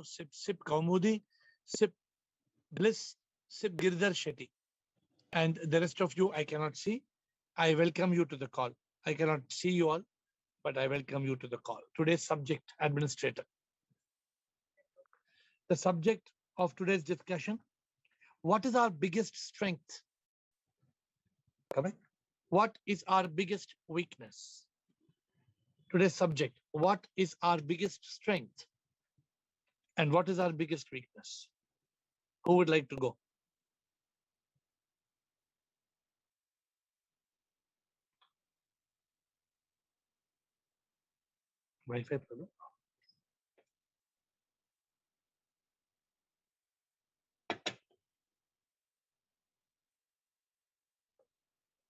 Sip Kaumudi, Sip Bliss, Sip Girdhar Shetty. And the rest of you, I cannot see. I welcome you to the call. I cannot see you all, but I welcome you to the call. Today's subject, administrator. The subject of today's discussion, what is our biggest strength? Correct. What is our biggest weakness? Today's subject, what is our biggest strength? And what is our biggest weakness? Who would like to go? Wi-Fi problem.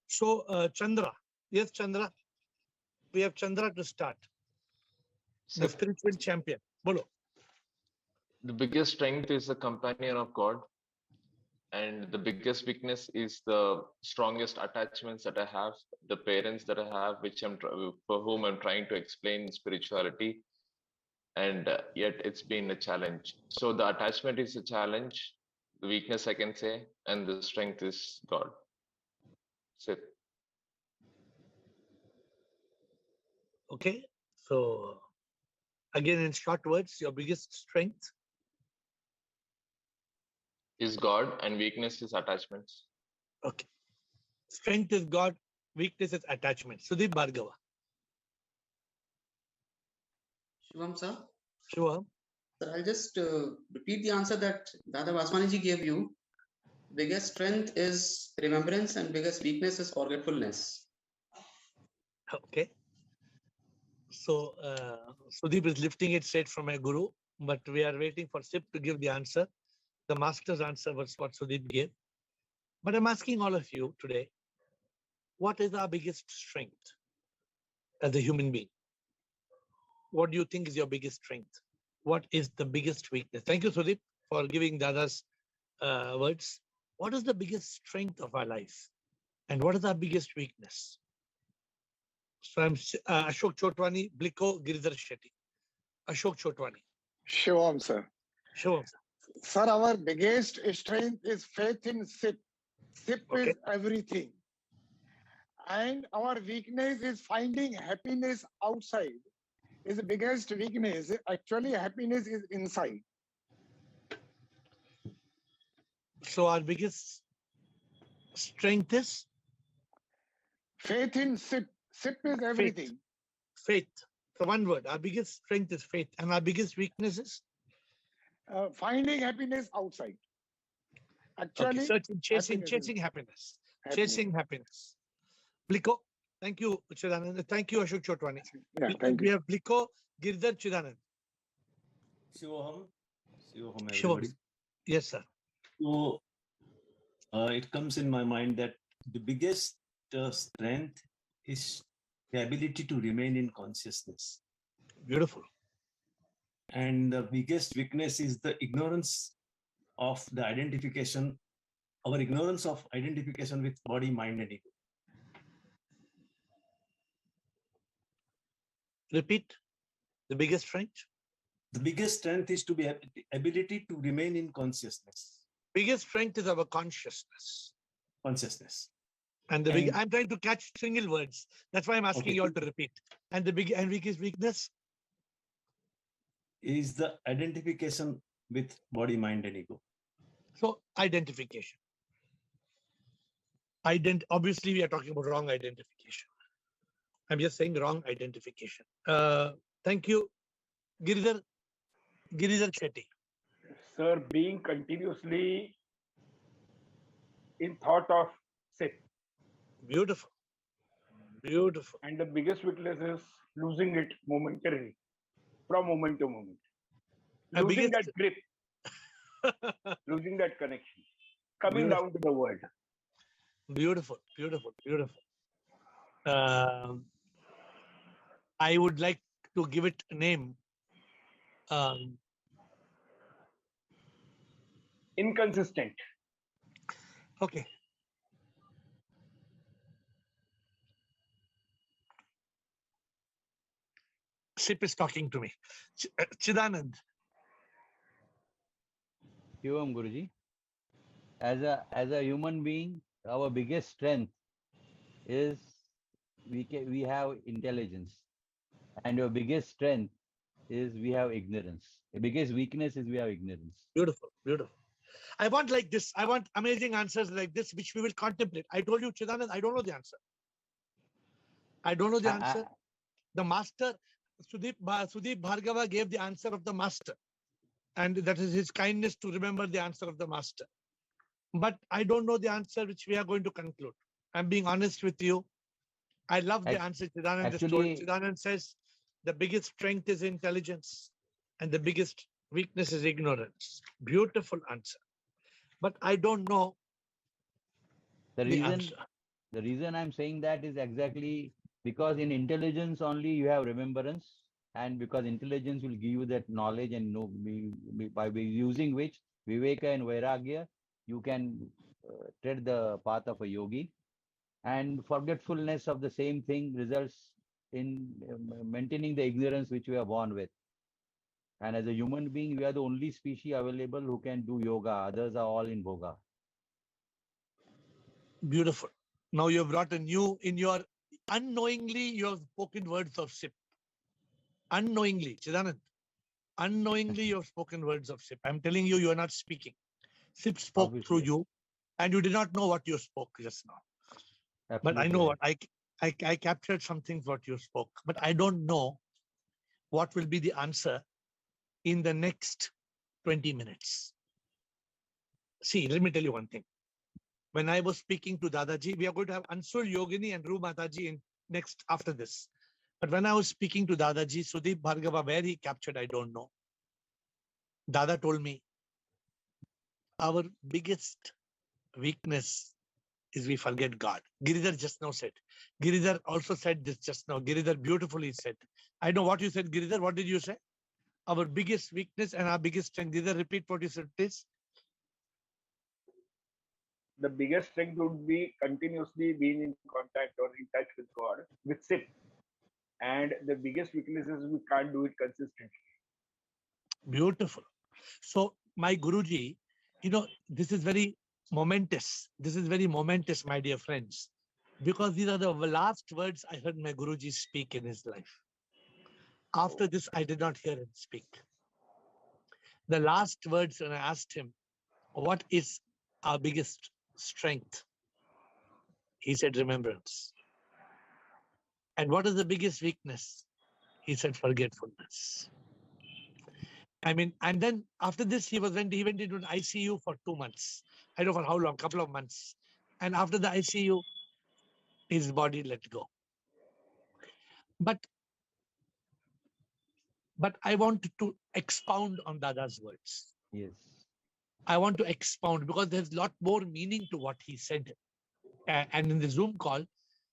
So, Chandra. Yes, Chandra. We have Chandra to start. The spiritual champion. Bolo. The biggest strength is the companion of God, and the biggest weakness is the strongest attachments that I have, the parents that I have, for whom I'm trying to explain spirituality, and yet it's been a challenge. So the attachment is a challenge, the weakness I can say, and the strength is God. That's it. Okay. So, again, in short words, your biggest strength Is God, and weakness is attachments. Okay. Strength is God, weakness is attachment. Sudeep Bhargava. Shivam sir. Sure. Sir, I'll just repeat the answer that Dada Vaswaniji gave you. Biggest strength is remembrance and biggest weakness is forgetfulness. Okay. So, Sudeep is lifting it straight from my guru, but we are waiting for Sip to give the answer. The master's answer was what Sudeep gave. But I'm asking all of you today, what is our biggest strength as a human being? What do you think is your biggest strength? What is the biggest weakness? Thank you, Sudeep, for giving Dada's words. What is the biggest strength of our life? And what is our biggest weakness? So I'm Ashok Chotwani, Bliko Girdhar Shetty. Ashok Chotwani. Shivam, sir. Sure. Sir, our biggest strength is faith in SIP. SIP Okay. is everything. And our weakness is finding happiness outside. Is the biggest weakness. Actually, happiness is inside. So our biggest strength is? Faith in SIP. SIP is everything. Faith. So one word. Our biggest strength is faith. And our biggest weakness is? Finding happiness outside. Actually, okay. Chasing happiness. Chasing happiness. Bliko. Thank you, Chidanand. Thank you, Ashok Chotwani. Yeah, thank you. We have Bliko, Girdhar, Chidanand. Shivoham. Shivoham, Sure. everybody. Yes, sir. So it comes in my mind that the biggest strength is the ability to remain in consciousness. Beautiful. And the biggest weakness is the ignorance of the identification, our ignorance of identification with body, mind, and ego. Repeat. The biggest strength? The biggest strength is to be the ability to remain in consciousness. Biggest strength is our consciousness. Consciousness. And I'm trying to catch single words. That's why I'm asking you all to repeat. And the biggest weakness is the identification with body, mind, and ego. So identification. Obviously, we are talking about wrong identification. I'm just saying wrong identification. Thank you, Giridhar Shetty. Sir, being continuously in thought of SIP. Beautiful. Beautiful. And the biggest weakness is losing it momentarily, from moment to moment. Losing that grip, losing that connection, coming down to the world. Beautiful, beautiful, beautiful. I would like to give it a name. Inconsistent. Okay. Sip is talking to me. Chidanand. Shivam Guruji. As a human being, our biggest strength is we have intelligence, and your biggest strength is we have ignorance. The biggest weakness is we have ignorance. Beautiful, beautiful. I want like this. I want amazing answers like this, which we will contemplate. I told you, Chidanand, I don't know the answer. I don't know the answer. The master, Sudeep Bhargava gave the answer of the master. And that is his kindness to remember the answer of the master. But I don't know the answer which we are going to conclude. I'm being honest with you. I love the answer Chidanand just told. Chidanand says the biggest strength is intelligence and the biggest weakness is ignorance. Beautiful answer. But I don't know the answer. The reason I'm saying that is exactly because in intelligence only you have remembrance, and because intelligence will give you that knowledge and know by using which Viveka and Vairagya you can tread the path of a yogi, and forgetfulness of the same thing results in maintaining the ignorance which we are born with. And as a human being, we are the only species available who can do yoga. Others are all in bhoga. Beautiful. Now you have brought a new, in your, unknowingly you have spoken words of SIP. Unknowingly, Chidanand. Unknowingly you have spoken words of SIP. I'm telling you, you are not speaking. SIP spoke Obviously. through you and you did not know what you spoke just now. Absolutely. But I know what I captured some things what you spoke, but I don't know what will be the answer in the next 20 minutes. See, let me tell you one thing. When I was speaking to Dadaji, we are going to have Ansul, Yogini and Ru Mataji in next after this. But when I was speaking to Dadaji, Sudeep Bhargava, where he captured, I don't know. Dada told me, our biggest weakness is we forget God. Giridhar just now said. Giridhar also said this just now. Giridhar beautifully said. I know what you said, Giridhar. What did you say? Our biggest weakness and our biggest strength. Giridhar, repeat what you said, please. The biggest strength would be continuously being in contact or in touch with God, with SIP. And the biggest weakness is we can't do it consistently. Beautiful. So my Guruji, you know, this is very momentous. This is very momentous, my dear friends, because these are the last words I heard my Guruji speak in his life. After this, I did not hear him speak. The last words when I asked him, what is our biggest strength? He said, remembrance. And what is the biggest weakness? He said, forgetfulness. I mean, and then after this, he went into an ICU for 2 months. I don't know for how long, couple of months. And after the ICU, his body let go. But I want to expound on Dada's words. Yes. I want to expound because there's a lot more meaning to what he said. And in the Zoom call,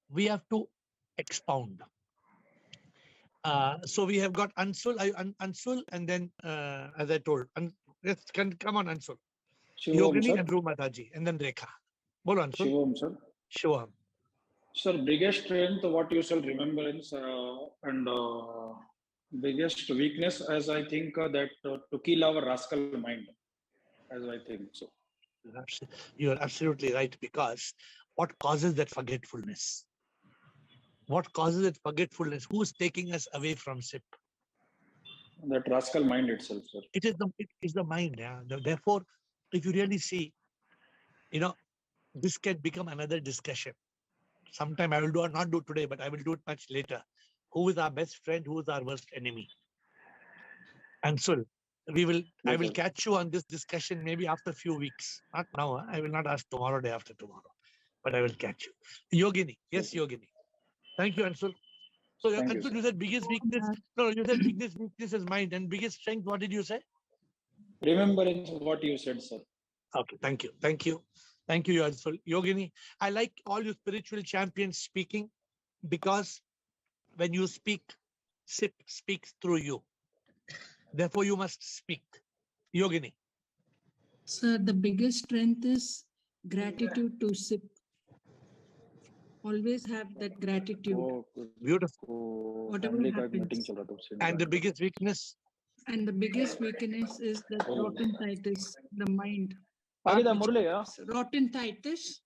we have to expound. So we have got Ansul, Ansul, and then, as I told, come on, Ansul. Yogini and Ru Mataji, and then Rekha. Bolo, Ansul. Shivam, sir. Shivam. Sir, biggest strength, what you shall remembrance, and biggest weakness, as I think that to kill our rascal mind, as I think so. You are absolutely right, because what causes that forgetfulness? What causes that forgetfulness? Who is taking us away from SIP? That rascal mind itself, sir. It is the mind. Yeah. Therefore, if you really see, you know, this can become another discussion. Sometime I will not do today, but I will do it much later. Who is our best friend? Who is our worst enemy? Ansul, I will catch you on this discussion maybe after a few weeks. Not now. Huh? I will not ask tomorrow, day after tomorrow, but I will catch you. Yogini. Yes, Yogini. Thank you, Ansul. So, Ansul, you said biggest weakness. No, you said biggest weakness is mind, and biggest strength, what did you say? Remembrance, what you said, sir. Okay, thank you. Thank you. Thank you, Ansul. Yogini, I like all you spiritual champions speaking, because when you speak, SIP speaks through you. Therefore, you must speak. Yogini. Sir, the biggest strength is gratitude to SIP. Always have that gratitude. Beautiful. Whatever happens. And the biggest weakness? And the biggest weakness is that rotten titus, the mind. Agida which- Murli, Rotten titus.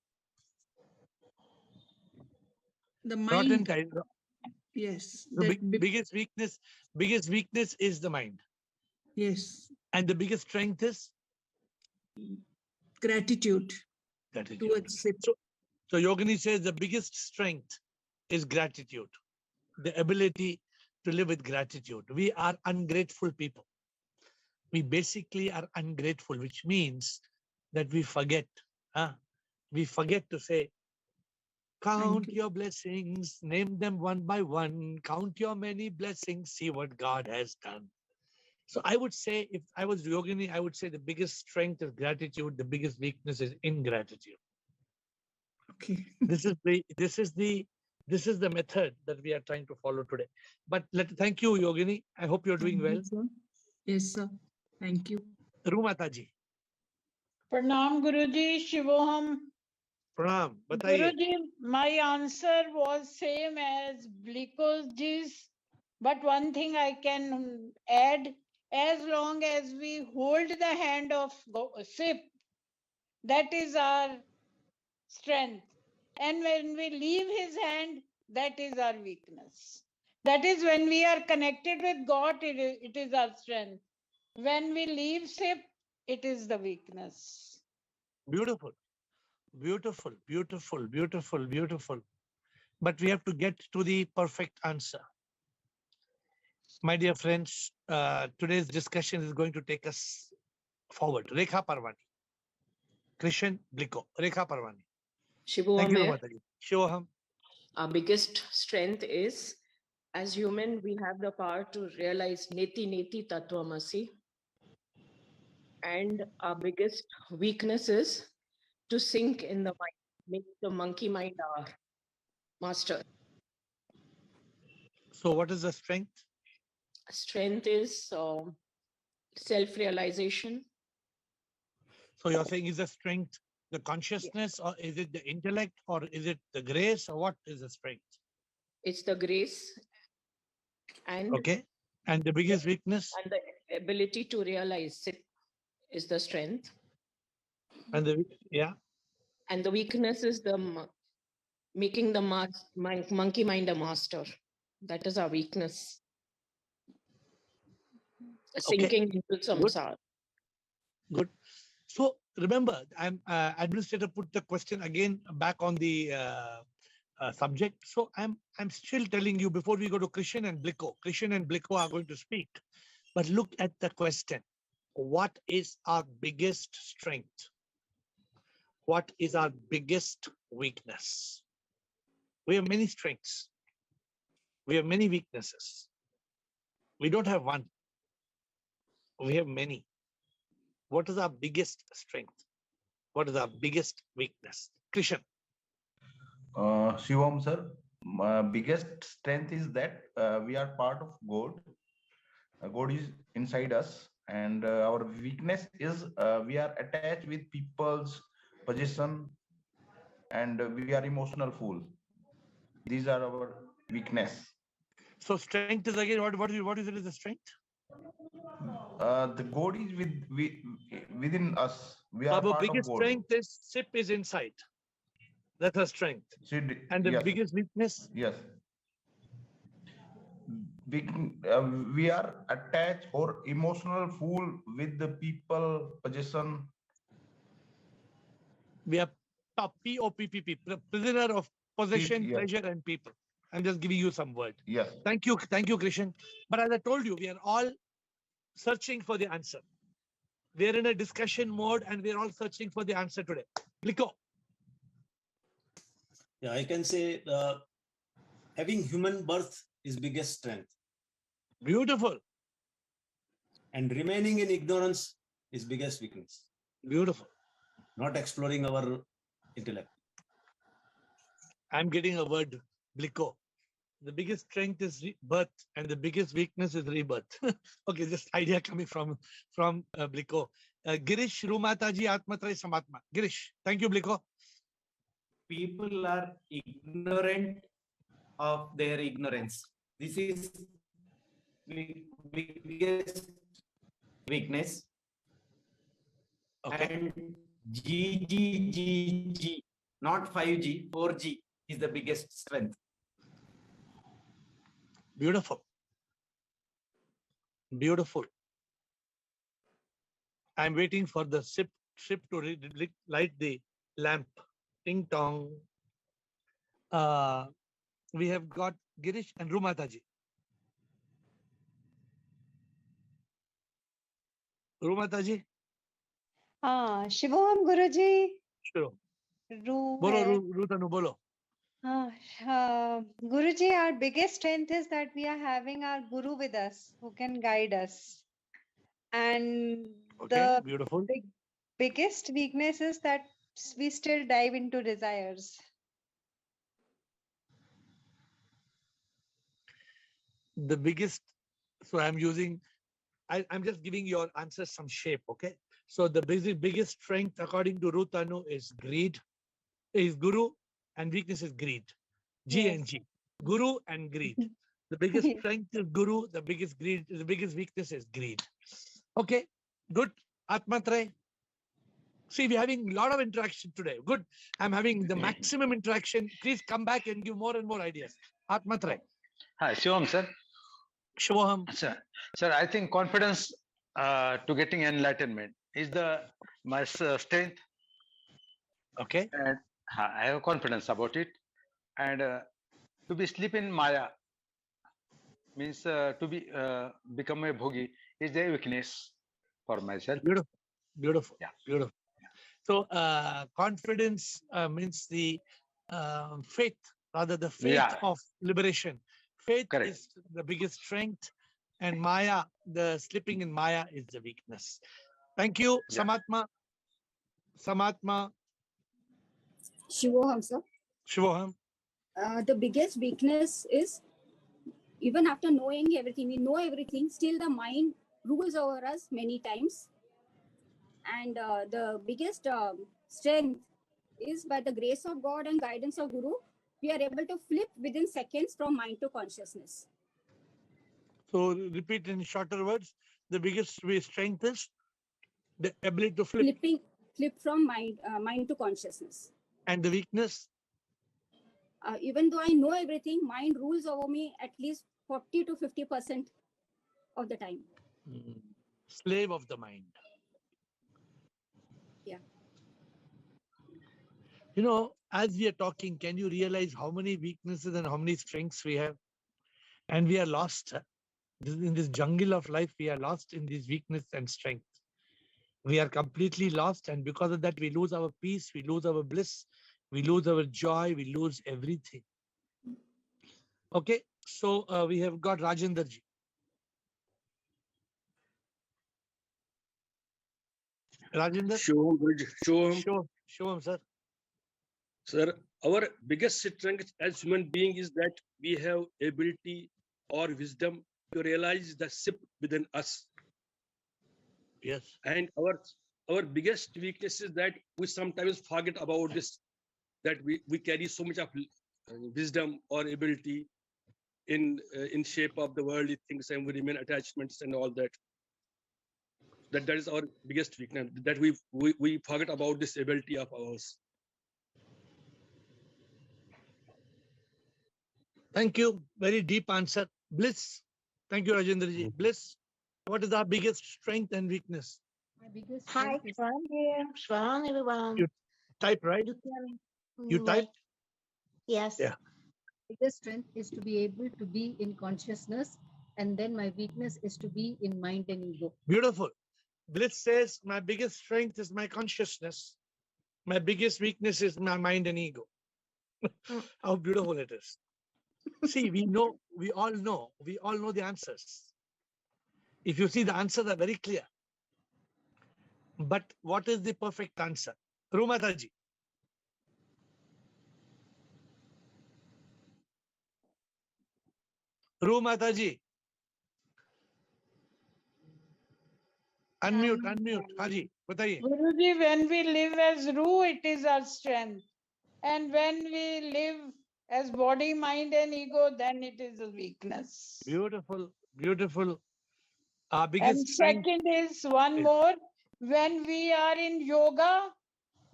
The Rotten mind. tight. Yes. The That biggest weakness is the mind. yes. And the biggest strength is Gratitude gratitude. towards SIP. So Yogini says the biggest strength is gratitude, the ability to live with gratitude. We are ungrateful people. We basically are ungrateful, which means that we forget. We forget to say, count your blessings, name them one by one, count your many blessings, see what God has done. So I would say, if I was Yogini, I would say the biggest strength is gratitude, the biggest weakness is ingratitude. Okay. This is the method that we are trying to follow today. But thank you, Yogini. I hope you're doing well. Sir. Yes, sir. Thank you. Rumataji, Pranam Guruji, Shivoham. Pranam, bataiye. Guruji, my answer was same as Blikoji's, but one thing I can add, as long as we hold the hand of SIP, that is our strength. And when we leave his hand, that is our weakness. That is when we are connected with God, it is our strength. When we leave SIP, it is the weakness. Beautiful, beautiful, beautiful, beautiful, beautiful. But we have to get to the perfect answer. My dear friends, today's discussion is going to take us forward. Rekha Parvani, Krishan Bliko, Rekha Parvani. Thank you, Shivoham, Rumataji. Shivoham. our biggest strength is, as human, we have the power to realize Neti Neti Tattvamasi. And our biggest weakness is to sink in the mind, make the monkey mind our master. So what is the strength? Strength is self-realization. So you're saying is the strength the consciousness, or is it the intellect, or is it the grace, or what is the strength? It's the grace and Okay. And the biggest weakness? And the ability to realize it is the strength. And the And the weakness is the making the monkey mind a master. That is our weakness. Sinking into samsara. Good. So remember, I'm administrator put the question again back on the subject. So I'm still telling you before we go to Krishan and Bliko. Krishan and Bliko are going to speak. But look at the question. What is our biggest strength? What is our biggest weakness? We have many strengths. We have many weaknesses. We don't have one. We have many. What is our biggest strength? What is our biggest weakness? Krishan. Shivam sir, my biggest strength is that we are part of God. God is inside us, and our weakness is we are attached with people's possession, and we are emotional fool. These are our weakness. So strength is again what is it is the strength? The God is within us. We are Our part biggest of God. strength is SIP is inside. That's our strength. And the yes. biggest weakness? Yes. We are attached or emotional fool with the people, possession. We are POPPP, prisoner of possession, Yes. pleasure, and people. I'm just giving you some word. Yes. Thank you, Krishan. But as I told you, we are all searching for the answer. We are in a discussion mode, and we are all searching for the answer today. Bliko. Yeah, I can say having human birth is biggest strength. Beautiful. And remaining in ignorance is biggest weakness. Beautiful. Not exploring our intellect. I'm getting a word, Bliko. The biggest strength is birth, and the biggest weakness is rebirth. Okay, this idea coming from Bliko. Girish, Rumataji, Atmatrai, Samatma. Girish, thank you, Bliko. People are ignorant of their ignorance. This is biggest weakness. Okay. And GGGG, not 5G, 4G is the biggest strength. Beautiful. Beautiful. I'm waiting for the ship to light the lamp. Ting tong. We have got Girish and Rumataji. Rumataji. Shivam Guruji. Sure. Ru Bolo, Rutanu, bolo. Guruji, our biggest strength is that we are having our Guru with us who can guide us. And Okay, the beautiful. biggest weakness is that we still dive into desires. The biggest, so I'm using, I'm just giving your answers some shape, okay? So the biggest strength according to Rutanu is greed, is Guru, and weakness is greed. G and G. Guru and greed. The biggest strength is Guru, the biggest weakness is greed. Okay, good. Atmatray. See, we're having a lot of interaction today. Good. I'm having the maximum interaction. Please come back and give more and more ideas. Atmatray. Hi, Shivam, sir. Shivam. Sir, I think confidence to getting enlightenment is my strength. Okay. And I have confidence about it. And to be sleep in Maya means to be become a bhogi is a weakness for myself. Beautiful. Beautiful. Yeah. Beautiful. So confidence means the faith, rather the faith of liberation. Faith is the biggest strength, and Maya, the slipping in Maya, is the weakness. Thank you, Samatma. Samatma. Shivoham, sir. Shivoham. The biggest weakness is even after knowing everything, we know everything, still the mind rules over us many times. And the biggest strength is by the grace of God and guidance of Guru, we are able to flip within seconds from mind to consciousness. So repeat in shorter words, the biggest strength is the ability to flip. Flip from mind to consciousness. And the weakness? Even though I know everything, mind rules over me at least 40 to 50% of the time. Slave of the mind. Yeah. You know, as we are talking, can you realize how many weaknesses and how many strengths we have? And we are lost. In this jungle of life, we are lost in this weakness and strength. We are completely lost. And because of that, we lose our peace, we lose our bliss, we lose our joy, we lose everything. Okay, so we have got Rajendraji. Rajendra? Show him, sir. Sir, our biggest strength as human being is that we have ability or wisdom to realize the ship within us. Yes. And our biggest weakness is that we sometimes forget about this, that we carry so much of wisdom or ability in shape of the worldly things and we remain attachments and all that. That is our biggest weakness, that we forget about this ability of ours. Thank you. Very deep answer. Bliss. Thank you, Rajendraji. Bliss. What is our biggest strength and weakness? My biggest Hi, strength is Shwan here. Shwan, everyone. You type, right? You type? Yes. Yeah. biggest strength is to be able to be in consciousness, and then my weakness is to be in mind and ego. Beautiful. Bliss says, my biggest strength is my consciousness. My biggest weakness is my mind and ego. How beautiful it is. See, we all know the answers. If you see, the answers are very clear. But what is the perfect answer? Rumataji. Rumataji. Unmute. Haji, bataiye. Guruji, when we live as Ru, it is our strength. And when we live as body, mind, and ego, then it is a weakness. Beautiful, beautiful. Our And biggest strength. second is one more. When we are in yoga,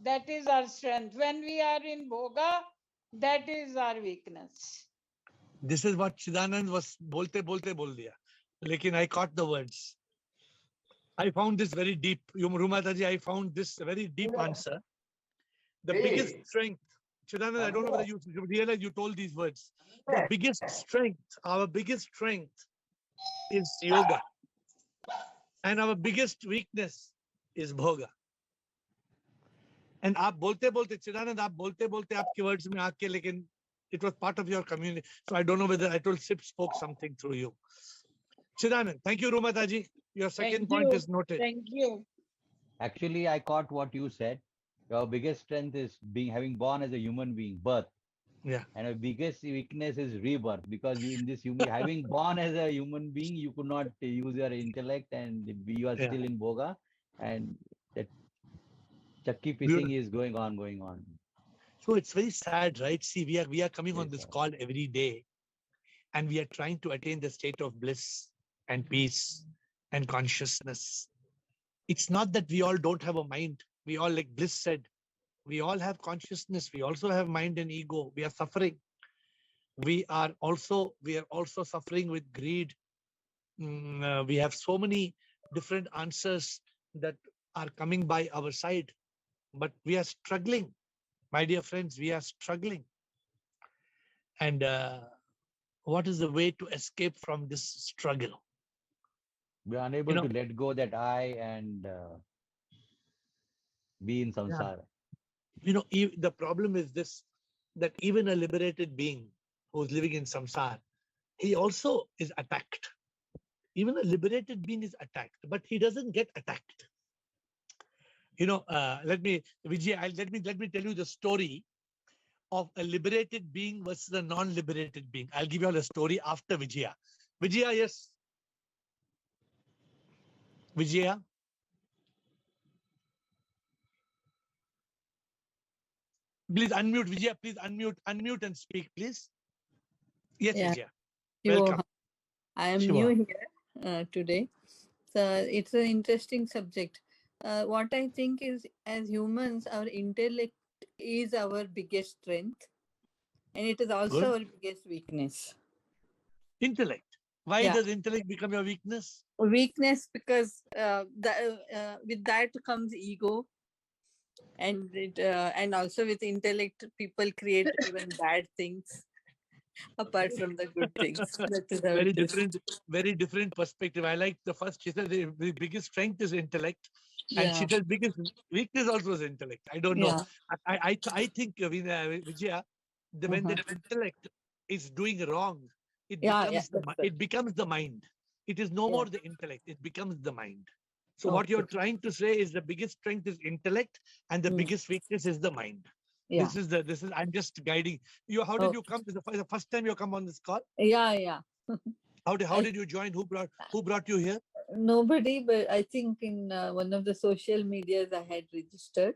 that is our strength. When we are in bhoga, that is our weakness. This is what Chidanand was bolte bol diya. Lekin I caught the words. I found this very deep. Rumataji, I found this very deep answer. The biggest strength, Chidanand, I don't know whether you realize you told these words. The biggest strength, our biggest strength is yoga. And our biggest weakness is bhoga. And आप बोलते बोलते चिदानंद आप बोलते बोलते आपके words में आके लेकिन it was part of your community. So I don't know whether I told Sip spoke something through you. Chidanand, thank you, Rumataji. Your second point is noted. Thank you. Actually, I caught what you said. Your biggest strength is having born as a human being, birth. Yeah. And your biggest weakness is rebirth, because you in this having born as a human being, you could not use your intellect, and you are still in bhoga, and that chakki pissing is going on. So it's very sad, right? See, we are coming on this call every day, and we are trying to attain the state of bliss and peace and consciousness. It's not that we all don't have a mind. We all, like Bliss said, we all have consciousness. We also have mind and ego. We are suffering. We are also suffering with greed. We have so many different answers that are coming by our side, but we are struggling. My dear friends, we are struggling. And what is the way to escape from this struggle? We are unable to let go that I and be in samsara. The problem is this, that even a liberated being who's living in samsara, he also is attacked. Even a liberated being is attacked, but he doesn't get attacked. Let me tell you the story of a liberated being versus a non-liberated being. I'll give you all a story after Vijaya. Vijaya, yes. Vijaya. Please unmute, Vijaya. Please unmute and speak, please. Yes, Yeah. Vijaya. Welcome. I am Shiva. new here today. So it's an interesting subject. What I think is, as humans, our intellect is our biggest strength, and it is also our biggest weakness. Intellect. Why does intellect become your weakness? Weakness because with that comes ego, and and also with intellect, people create even bad things apart from the good things. That is how it is. Very different perspective. I like the first. She said the biggest strength is intellect, and she Yeah. said biggest weakness also is intellect. I don't know. I think Vijaya, when that intellect is doing wrong, it becomes the mind. It is no more the intellect. It becomes the mind. So what you're trying to say is the biggest strength is intellect, and the biggest weakness is the mind. Yeah. This is. I'm just guiding you. How did you come? This is the first time you come on this call. Yeah. How did you join? Who brought you here? Nobody, but I think in one of the social medias I had registered,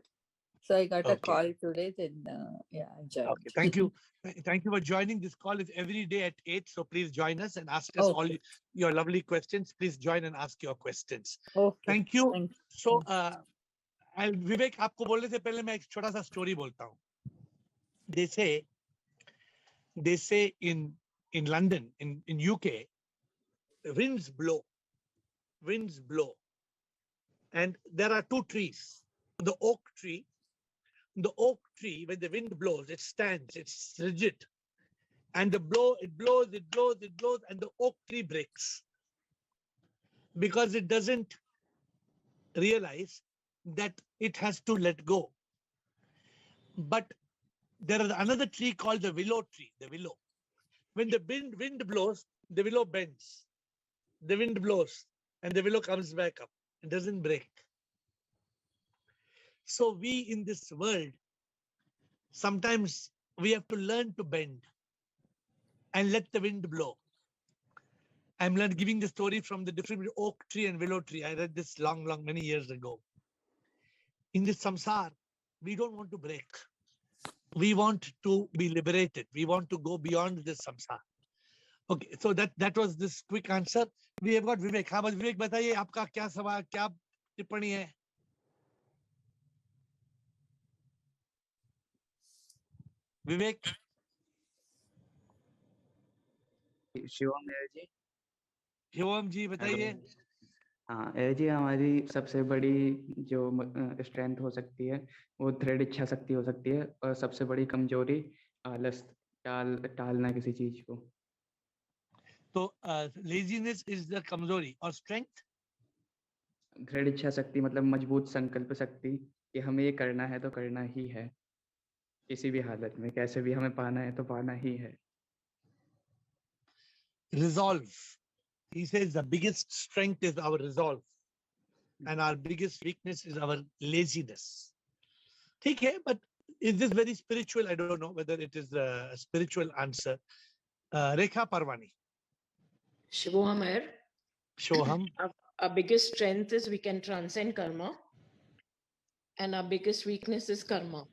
so I got a call today. Then I joined. Okay, thank you. Thank you for joining. This call is every day at 8, so please join us and ask us all your lovely questions. Please join and ask your questions. Thank you. So, विवेक आपको बोलने से पहले मैं एक छोटा सा story बोलता हूँ. They say in London, in UK, winds blow, and there are two trees. The oak tree, when the wind blows, it stands, it's rigid, and it blows, and the oak tree breaks because it doesn't realize that it has to let go. But there is another tree called the willow tree, the willow. When the wind blows, the willow bends. The wind blows and the willow comes back up. It doesn't break. So we in this world, sometimes we have to learn to bend and let the wind blow. I'm giving the story from the different oak tree and willow tree. I read this many years ago. In this samsara, we don't want to break. We want to be liberated. We want to go beyond this samsara. Okay, so that was this quick answer. We have got Vivek. हाँ बस Vivek बताइए आपका क्या सवाल क्या टिप्पणी है? विवेक. Shivam air जी. शिवम जी बताइए. हाँ एयर जी, हमारी सबसे बड़ी जो स्ट्रेंथ हो सकती है वो दृढ़ इच्छा शक्ति हो सकती है, और सबसे बड़ी कमजोरी आलस, टालना किसी चीज को. तो लेजीनेस इज द कमजोरी और स्ट्रेंथ दृढ़ इच्छा शक्ति मतलब मजबूत संकल्प शक्ति कि हमें ये करना है तो करना ही है, किसी भी हालत में कैसे भी हमें पाना है तो पाना ही है. resolve. He says the biggest strength is our resolve and our biggest weakness is our laziness. ठीक है, but is this very spiritual? I don't know whether it is a spiritual answer. Rekha Parvani. Shivoham AiR. Shivoham. Our biggest strength is we can transcend karma, and our biggest weakness is karma.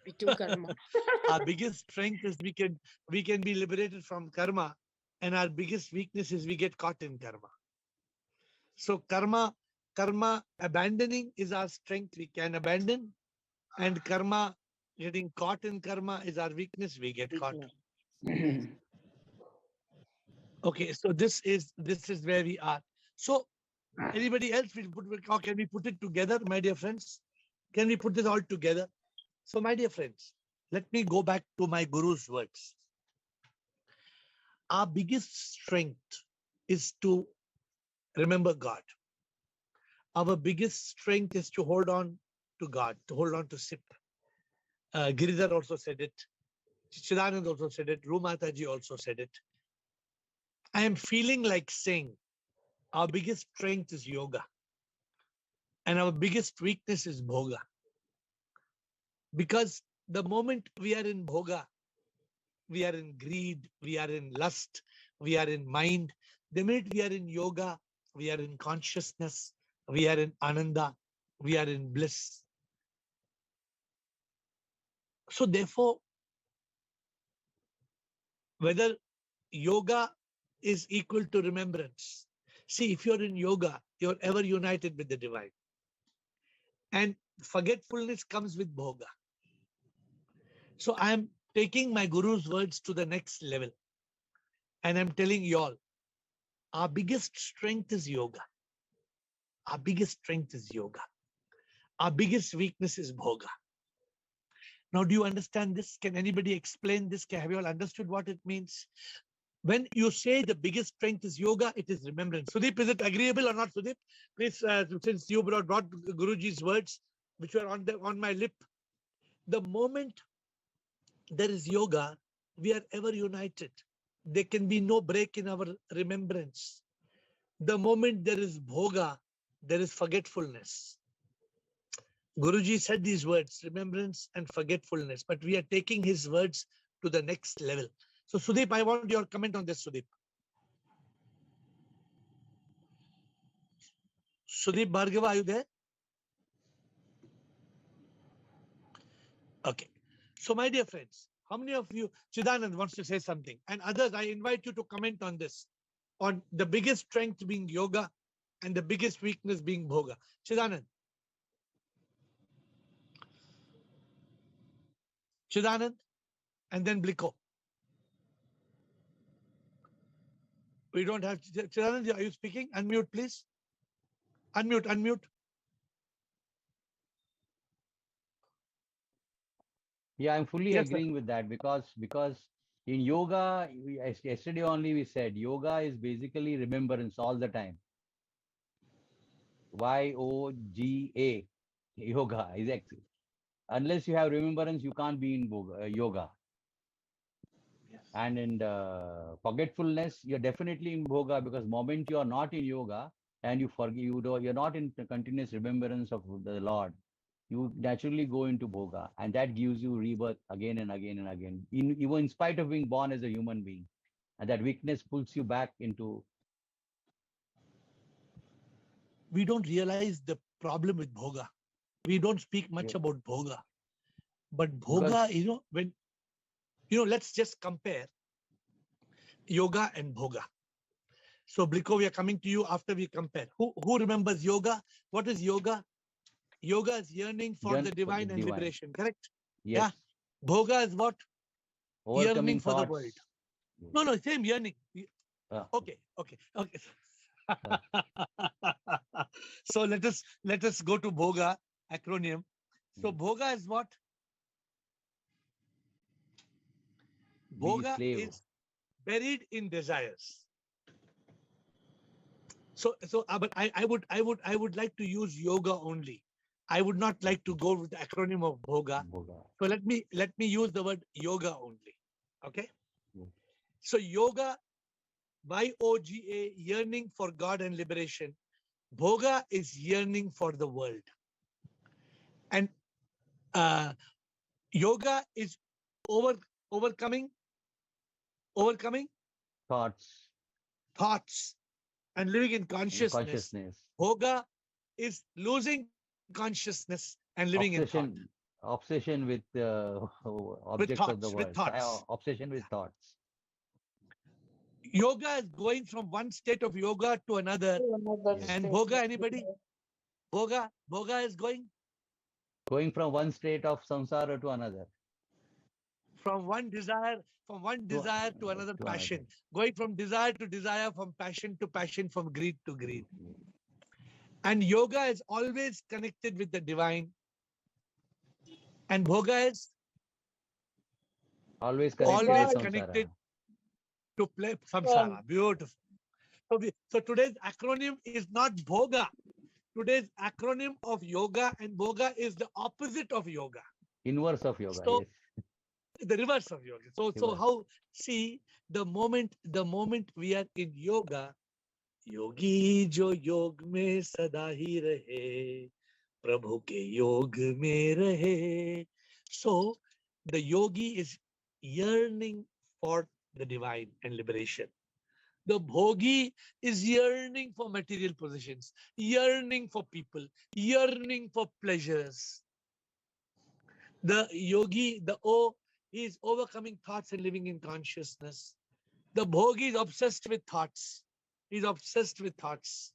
We do karma. Our biggest strength is we can be liberated from karma, and our biggest weakness is we get caught in karma. So karma abandoning is our strength, we can abandon, and karma, getting caught in karma is our weakness, we get caught. Okay, so this is where we are. So anybody else how can we put it together, my dear friends? Can we put this all together? So my dear friends, let me go back to my guru's words. Our biggest strength is to remember God. Our biggest strength is to hold on to God, to hold on to SIP. Giridhar also said it. Chidanand also said it. Rumataji also said it. I am feeling like saying our biggest strength is yoga. And our biggest weakness is bhoga. Because the moment we are in bhoga, we are in greed, we are in lust, we are in mind. The minute we are in yoga, we are in consciousness, we are in ananda, we are in bliss. So therefore, whether yoga is equal to remembrance. See, if you're in yoga, you're ever united with the divine. And forgetfulness comes with bhoga. So I am taking my guru's words to the next level. And I'm telling you all, our biggest strength is yoga. Our biggest strength is yoga. Our biggest weakness is bhoga. Now, do you understand this? Can anybody explain this? Have you all understood what it means? When you say the biggest strength is yoga, it is remembrance. Sudeep, is it agreeable or not, Sudeep? Please, since you brought Guruji's words, which were on my lip, the moment there is yoga, we are ever united. There can be no break in our remembrance. The moment there is bhoga, there is forgetfulness. Guruji said these words, remembrance and forgetfulness, but we are taking his words to the next level. So Sudeep, I want your comment on this, Sudeep. Sudeep Bhargava, are you there? Okay. So my dear friends, how many of you, Chidanand wants to say something, and others, I invite you to comment on this, on the biggest strength being yoga and the biggest weakness being bhoga. Chidanand. Chidanand, and then Bliko. We don't have Chidanand, are you speaking? Unmute, please. Unmute. Yeah, I'm fully Yes, agreeing with that because in yoga, yesterday only we said yoga is basically remembrance all the time. YOGA, yoga is actually. Unless you have remembrance, you can't be in yoga. Yes. And in forgetfulness, you're definitely in bhoga because moment you are not in yoga and you forget, you're not in continuous remembrance of the Lord, you naturally go into bhoga, and that gives you rebirth again and again and again, even in spite of being born as a human being. And that weakness pulls you back into. We don't realize the problem with bhoga. We don't speak much about bhoga. But bhoga, when let's just compare yoga and bhoga. So Bliko, we are coming to you after we compare. Who remembers yoga? What is yoga? Yoga is yearning for the divine and liberation, correct? Yes. Yeah. Bhoga is what? Overcoming Yearning for the thoughts. world. No, same yearning. Okay. So let us go to bhoga acronym. So bhoga is what? Bhoga is buried in desires. But I would like to use yoga only. I would not like to go with the acronym of bhoga. So let me use the word yoga only. Okay. So yoga, YOGA, yearning for God and liberation. Bhoga is yearning for the world. And yoga is overcoming thoughts and living in consciousness. Bhoga is losing consciousness and living in thought. Obsession with objects of the world. Obsession with thoughts. Yoga is going from one state of yoga to another. And bhoga, anybody? Bhoga is going from one state of samsara to another. From one desire to another passion. Going from desire to desire, from passion to passion, from greed to greed. And yoga is always connected with the divine. And bhoga is always connected to play samsara. Beautiful. So today's acronym is not bhoga. Today's acronym of yoga and bhoga is the opposite of yoga. Inverse of yoga. So, yes. The reverse of yoga. So how, see, the moment we are in yoga, yogi jo yog mein sada hi rahe, prabhu ke yog mein rahe. So the yogi is yearning for the divine and liberation. The bhogi is yearning for material possessions, yearning for people, yearning for pleasures. The yogi, the O, he is overcoming thoughts and living in consciousness. The bhogi is obsessed with thoughts. He's obsessed with thoughts.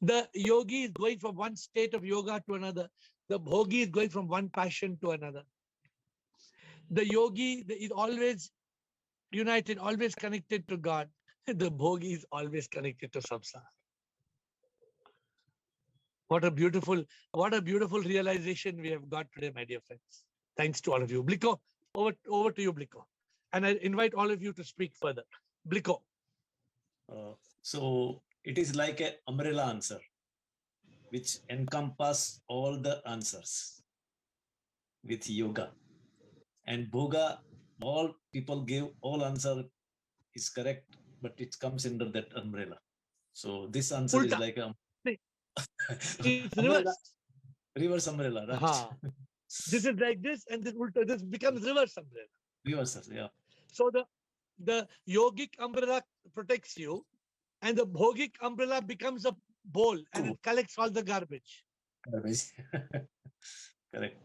The yogi is going from one state of yoga to another. The bhogi is going from one passion to another. The yogi is always united, always connected to God. The bhogi is always connected to samsara. What a beautiful realization we have got today, my dear friends. Thanks to all of you. Bliko, over to you, Bliko. And I invite all of you to speak further. Bliko. So it is like an umbrella answer, which encompass all the answers with yoga. And bhoga, all people give all answer is correct, but it comes under that umbrella. So this answer is like a it's umbrella, reverse umbrella, right? This is like this, and this becomes reverse umbrella. Reverse, yeah. So the yogic umbrella protects you, and the bhogic umbrella becomes a bowl, and it collects all the garbage. Correct.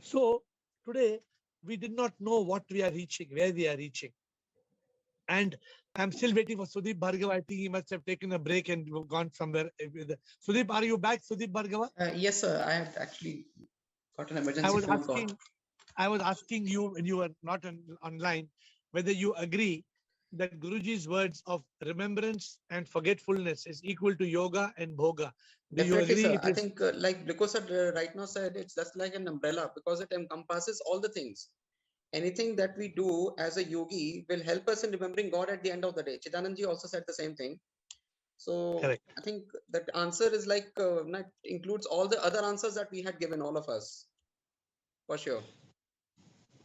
So today we did not know what we are reaching, where we are reaching. And I'm still waiting for Sudeep Bhargava. I think he must have taken a break and gone somewhere. Sudeep, are you back, Sudeep Bhargava? Yes, sir. I have actually got an emergency phone call. I was asking you when you were not online whether you agree that Guruji's words of remembrance and forgetfulness is equal to yoga and bhoga. Do you agree? Sir. I think like Bliko said right now, said it's just like an umbrella because it encompasses all the things. Anything that we do as a yogi will help us in remembering God at the end of the day. Chidananji also said the same thing. So correct. I think that answer is like includes all the other answers that we had given, all of us, for sure.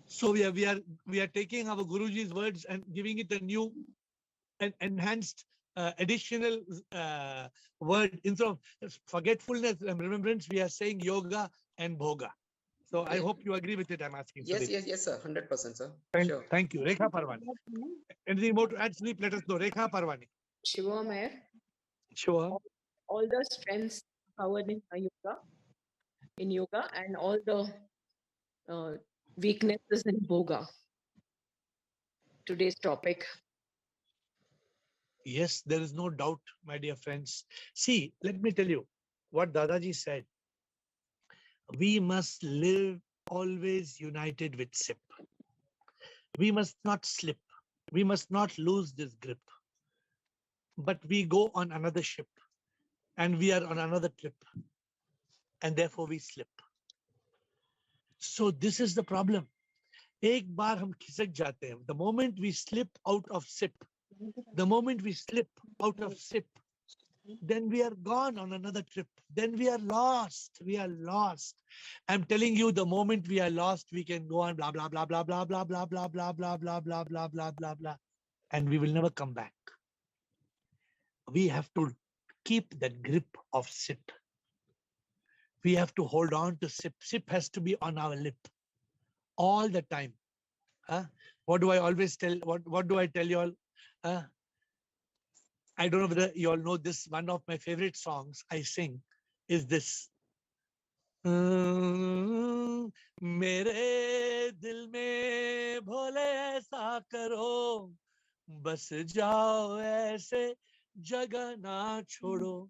So we are taking our Guruji's words and giving it a new and enhanced additional word. Instead of forgetfulness and remembrance, we are saying yoga and bhoga. So I hope you agree with it. I'm asking. Yes, sir. 100%, sir. Sure. Thank you. Rekha Parwani. Anything more to add, Sleep? Let us know. Rekha Parwani. Shiva, Mayor. Shiva. All the strengths covered in yoga, and all the weaknesses in Bhoga. Today's topic. Yes, there is no doubt, my dear friends. See, let me tell you what Dadaji said. We must live always united with SIP. We must not slip. We must not lose this grip. But we go on another ship and we are on another trip. And therefore we slip. So this is the problem. एक बार हम खिसक जाते हैं. The moment we slip out of SIP, the moment we slip out of SIP, then we are gone on another trip. Then we are lost. We are lost. I'm telling you, the moment we are lost, we can go on blah, blah, blah, blah, blah, blah, blah, blah, blah, blah, blah, blah, blah, blah, blah, blah, and we will never come back. We have to keep that grip of SIP. We have to hold on to SIP. SIP has to be on our lip all the time. What do I always tell? What do I tell you all? I don't know whether you all know this. One of my favorite songs I sing is this. मेरे दिल में भोले ऐसा करो, बस जाओ ऐसे जगह ना छोड़ो,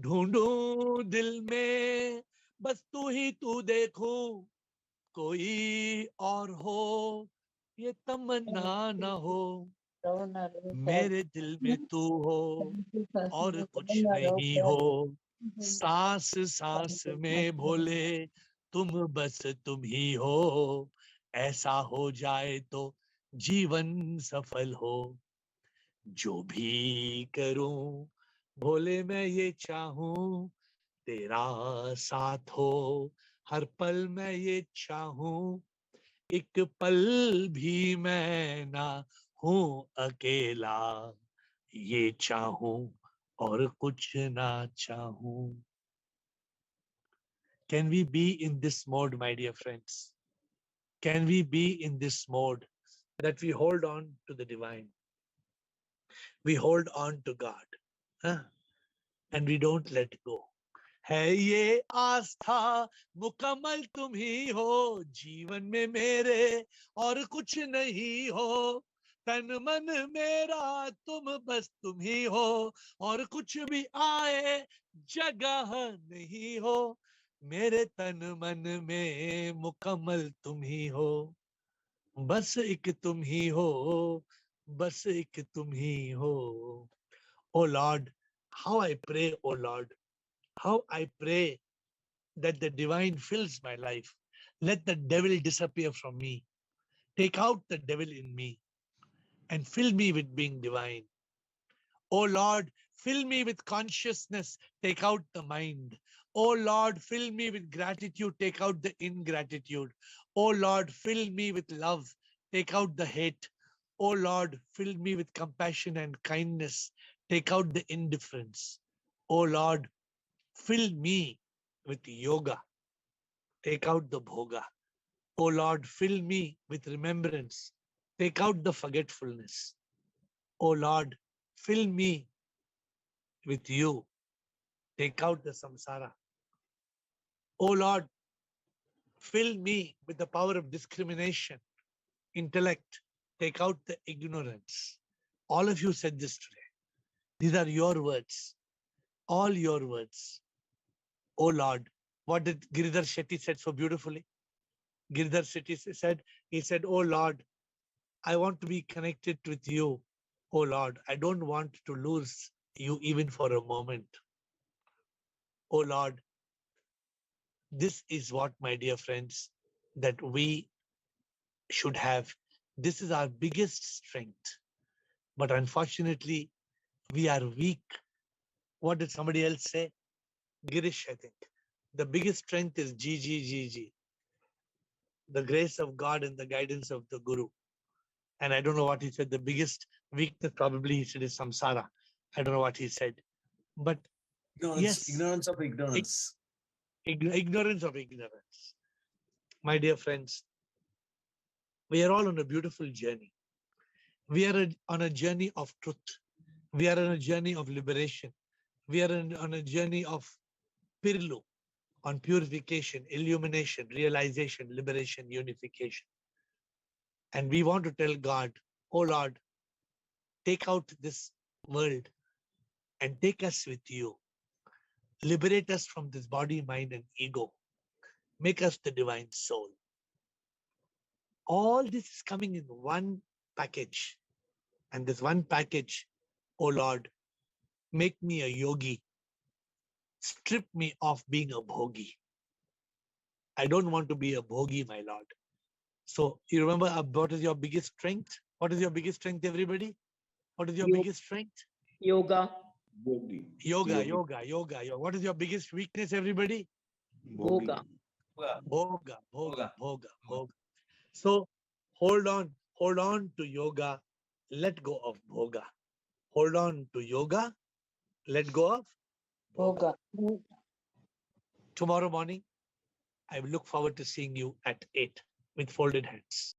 ढूंढूं दिल में बस तू ही तू देखूं, कोई और हो ये तमन्ना ना हो, मेरे दिल में तू हो और कुछ नहीं हो, सांस सांस में भोले तुम बस तुम ही हो, ऐसा हो जाए तो जीवन सफल हो, जो भी करूं भोले मैं ये चाहूं, तेरा साथ हो हर पल मैं ये चाहूं, एक पल भी मैं ना हूं अकेला, ये चाहूं और कुछ ना चाहूं. Can we be in this mode, my dear friends? Can we be in this mode that we hold on to the divine? We hold on to God, and we don't let go. है ये आस्था मुकम्मल तुम ही हो, जीवन में मेरे और कुछ नहीं हो, तन मन मेरा तुम बस तुम ही हो, और कुछ भी आए जगह नहीं हो, मेरे तन मन में मुकम्मल तुम ही हो, बस एक तुम ही हो, बस एक तुम ही हो. Oh Lord, how I pray, oh Lord, how I pray that the divine fills my life. Let the devil disappear from me. Take out the devil in me and fill me with being divine. Oh Lord, fill me with consciousness. Take out the mind. Oh Lord, fill me with gratitude. Take out the ingratitude. Oh Lord, fill me with love. Take out the hate. Oh Lord, fill me with compassion and kindness. Take out the indifference. Oh Lord, fill me with yoga. Take out the bhoga. Oh Lord, fill me with remembrance. Take out the forgetfulness. Oh Lord, fill me with you. Take out the samsara. Oh Lord, fill me with the power of discrimination, intellect. Take out the ignorance. All of you said this today. These are your words. All your words. Oh Lord, what did Giridhar Shetty said so beautifully? Giridhar Shetty said, he said, oh Lord, I want to be connected with you. Oh Lord, I don't want to lose you even for a moment. Oh Lord, this is what, my dear friends, that we should have. This is our biggest strength. But unfortunately, we are weak. What did somebody else say? Girish, I think. The biggest strength is G. The grace of God and the guidance of the Guru. And I don't know what he said. The biggest weakness probably he said is samsara. I don't know what he said. But ignorance, yes, ignorance of ignorance. Ignorance of ignorance. My dear friends, we are all on a beautiful journey. We are on a journey of truth. We are on a journey of liberation. We are on a journey of pirlu, on purification, illumination, realization, liberation, unification. And we want to tell God, oh Lord, take out this world and take us with you. Liberate us from this body, mind, and ego. Make us the divine soul. All this is coming in one package. And this one package, oh Lord, make me a yogi. Strip me of being a bhogi. I don't want to be a bhogi, my Lord. So you remember what is your biggest strength? What is your biggest strength, everybody? What is your biggest strength? Yoga. Yoga. What is your biggest weakness, everybody? Bhoga. Bhoga. So hold on to yoga, let go of bhoga. Hold on to yoga, let go of bhoga. Tomorrow morning, I will look forward to seeing you at 8 with folded hands.